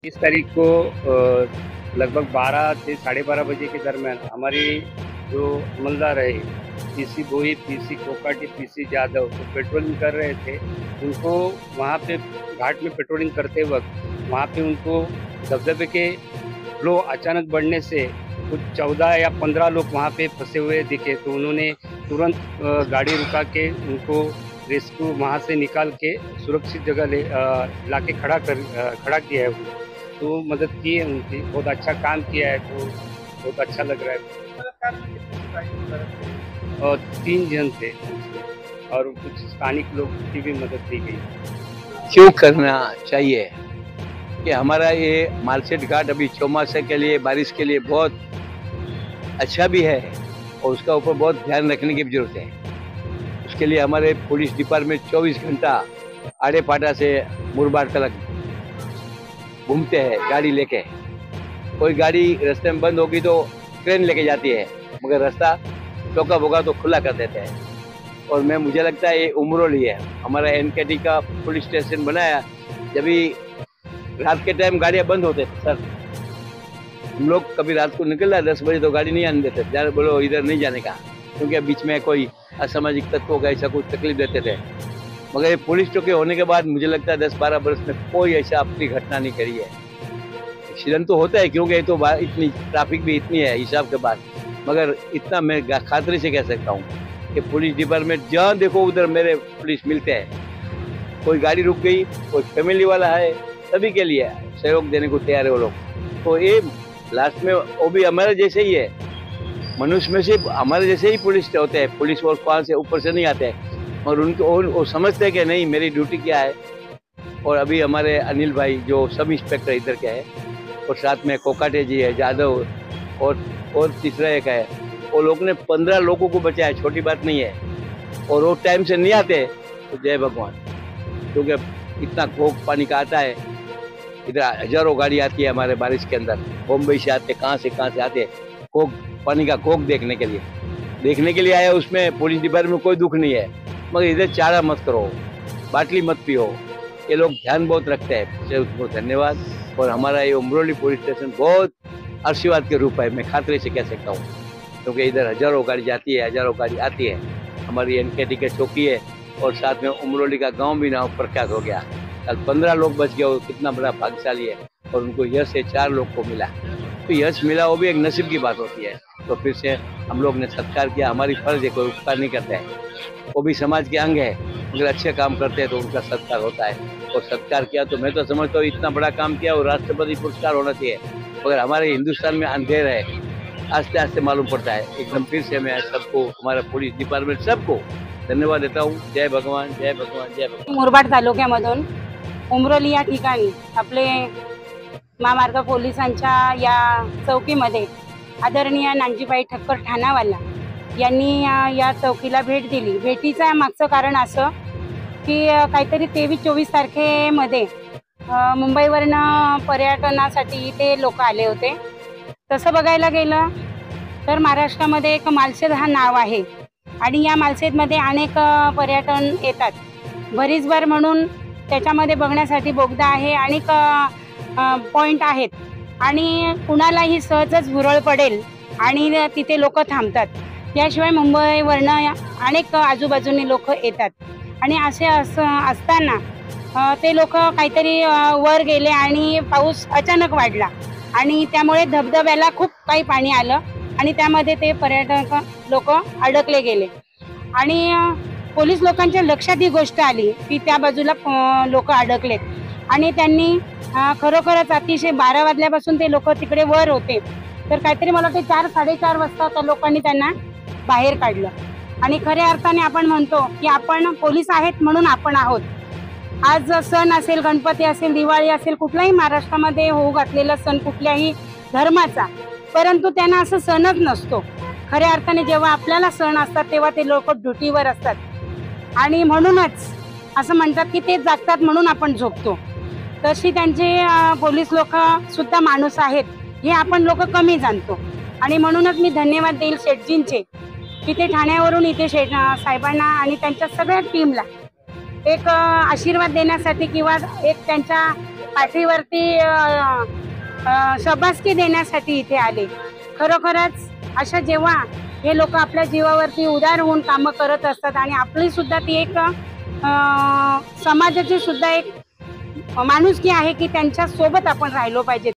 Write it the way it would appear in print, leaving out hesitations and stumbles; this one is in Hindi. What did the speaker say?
30 तारीख को लगभग 12 से 12:30 बजे के दरमियान हमारी जो अमलदार है, पीसी बोई, पीसी कोकाटी, पीसी जादव, तो पेट्रोलिंग कर रहे थे। उनको वहाँ पे घाट में पेट्रोलिंग करते वक्त वहाँ पे उनको दबदबे के फ्लो अचानक बढ़ने से कुछ 14 या 15 लोग वहाँ पे फंसे हुए दिखे। तो उन्होंने तुरंत गाड़ी रुका के उनको रेस्क्यू वहाँ से निकाल के सुरक्षित जगह लाके खड़ा किया है। तो मदद की है उनकी, बहुत अच्छा काम किया है, तो बहुत अच्छा लग रहा है। और 3 जन थे और कुछ स्थानिक लोग की भी मदद दी गई। क्यों करना चाहिए कि हमारा ये मालसेट घाट अभी चौमासे के लिए, बारिश के लिए बहुत अच्छा भी है और उसका ऊपर बहुत ध्यान रखने की भी जरूरत है। उसके लिए हमारे पुलिस डिपार्टमेंट 24 घंटा आड़े पाटा से मुरबाड तक घूमते हैं गाड़ी लेके। कोई गाड़ी रास्ते में बंद होगी तो ट्रेन लेके जाती है, मगर रास्ता टोका बोका तो खुला कर देते हैं। और मुझे लगता है ये उमरोली है, हमारा एनकेटी का पुलिस स्टेशन बनाया जब भी रात के टाइम गाड़ियां बंद होते थे सर। हम लोग कभी रात को निकल रहा 10 बजे तो गाड़ी नहीं आने देते, यार बोलो इधर नहीं जाने का, क्योंकि बीच में कोई असामाजिक तत्वों का ऐसा कुछ तकलीफ देते थे। मगर ये पुलिस चौकी होने के बाद मुझे लगता है 10-12 वर्ष में कोई ऐसा अपनी घटना नहीं करी है। एक्सीडेंट तो होता है क्योंकि ये तो इतनी ट्रैफिक भी इतनी है हिसाब के बाद, मगर इतना मैं खातिर से कह सकता हूँ कि पुलिस डिपार्टमेंट जहाँ देखो उधर मेरे पुलिस मिलते हैं। कोई गाड़ी रुक गई, कोई फैमिली वाला है, सभी के लिए सहयोग देने को तैयार है वो लोग। तो ये लास्ट में वो भी हमारे जैसे ही है, मनुष्य में से हमारे जैसे ही पुलिस होते हैं। पुलिस और वहाँ से ऊपर से नहीं आते हैं, और उनको वो समझते हैं कि नहीं मेरी ड्यूटी क्या है। और अभी हमारे अनिल भाई जो सब इंस्पेक्टर इधर के है, और साथ में कोकाटे जी है, जादव और तीसरा एक है, वो लोग ने 15 लोगों को बचाया, छोटी बात नहीं है। और वो टाइम से नहीं आते तो जय भगवान, क्योंकि इतना घोग पानी का आता है। इधर हजारों गाड़ी आती है हमारे बारिश के अंदर, बम्बई से आते, कहाँ से आते घोग पानी का घोग देखने के लिए आया। उसमें पुलिस डिपार्टमेंट में कोई दुख नहीं है, मगर इधर चारा मत करो, बाटली मत पियो। ये लोग ध्यान बहुत रखते हैं, उसको धन्यवाद। और हमारा ये उमरोली पुलिस स्टेशन बहुत आशीर्वाद के रूप है, मैं खातिर से कह सकता हूँ, क्योंकि इधर हजारों गाड़ी जाती है, हजारों गाड़ी आती है। हमारी एनकेटी की चौकी है और साथ में उमरोली का गांव भी नाम प्रख्यात हो गया। कल 15 लोग बच गए, वो कितना बड़ा भाग्यशाली है। और उनको यश से 4 लोग को मिला, तो यश मिला वो भी एक नसीब की बात होती है। तो फिर से हम लोग ने सत्कार किया, हमारी फर्ज है, कोई उपकार नहीं करता है, वो भी समाज के अंग है। अगर अच्छे काम करते हैं तो उनका सत्कार होता है, और सत्कार किया तो मैं तो समझता हूँ इतना बड़ा काम किया और राष्ट्रपति पुरस्कार होना चाहिए। मगर हमारे हिंदुस्तान में अंधेर है, आस्ते आस्ते मालूम पड़ता है। एकदम फिर से मैं सबको, हमारा पुलिस डिपार्टमेंट सबको धन्यवाद देता हूँ। जय भगवान, जय भगवान, जय भगवान। मुरबाड तालुक्यामधून उमरोली या ठिकाणी आपले महामार्ग पोलिसांच्या या चौकीमध्ये आदरणीय नानजीबाई ठक्कर ठाणावाला यांनी या चौकीला भेट दिली। भेटीचं मागचं कारण असं की काहीतरी 23-24 तारखेमध्ये मुंबईवरनं पर्यटनासाठी ते लोक आले होते। तसं बघायला गेलं तर महाराष्ट्रामध्ये एक मालसेत हा नाव आहे आणि या मालसेतमध्ये अनेक पर्यटन येतात। भरीसभर म्हणून त्याच्यामध्ये बघण्यासाठी बोगदा आहे, अनेक पॉइंट आहेत आणि कुणालाही सहजच भुरळ पडेल आणि तिथे लोक थांबतात। याशिवाय मुंबईवरनं अनेक आजूबाजूने लोक येतात आणि असे असताना ते लोक काहीतरी वर गेले आणि पाऊस अचानक वाढला आणि त्यामुळे धबधब्याला खूप काही पाणी आलं आणि त्यामध्ये ते पर्यटक लोक अडकले गेले। आणि पोलीस लोकांच्या लक्षात ही गोष्ट आली की त्या बाजूला लोक अडकलेत आणि त्यांनी खरोखरच अतिशय 12 वाजल्यापासून ते लोक तिकडे वर होते, तर काहीतरी मला वाटते 4-4:30 वाजता त्या लोकांनी त्यांना बाहेर काढलं। आणि खऱ्या अर्थाने आपण म्हणतो की आपण पोलीस आहेत म्हणून आपण आहोत। आज सण असेल, गणपती असेल, दिवाळी असेल, कुठलाही महाराष्ट्रामध्ये होऊ घातलेला सण कुठल्याही धर्माचा, परंतु त्यांना असं सणच नसतो। खऱ्या अर्थाने जेव्हा आपल्याला सण असतात तेव्हा ते लोक ड्युटीवर असतात आणि म्हणूनच असं म्हणतात की ते जागतात म्हणून आपण झोपतो। तशी त्यांचे पोलीस लोक सुद्धा माणूस आहेत हे आपण लोक कमी जाणतो आणि म्हणूनच मी धन्यवाद देईल शेठजींचे की ते ठाण्यावरून इथे शेठ साहेबांना आणि त्यांच्या सगळ्या टीमला एक आशीर्वाद देण्यासाठी किंवा एक त्यांच्या पाठीवरती शाबासकी देण्यासाठी इथे आले। खरोखरच अशा जेव्हा हे लोक आपल्या जीवावरती उदार होऊन कामं करत असतात आणि आपली सुद्धा ती एक समाजाची सुद्धा एक माणुसकी आहे की त्यांच्या सोबत आपण राहिलो पाहिजे।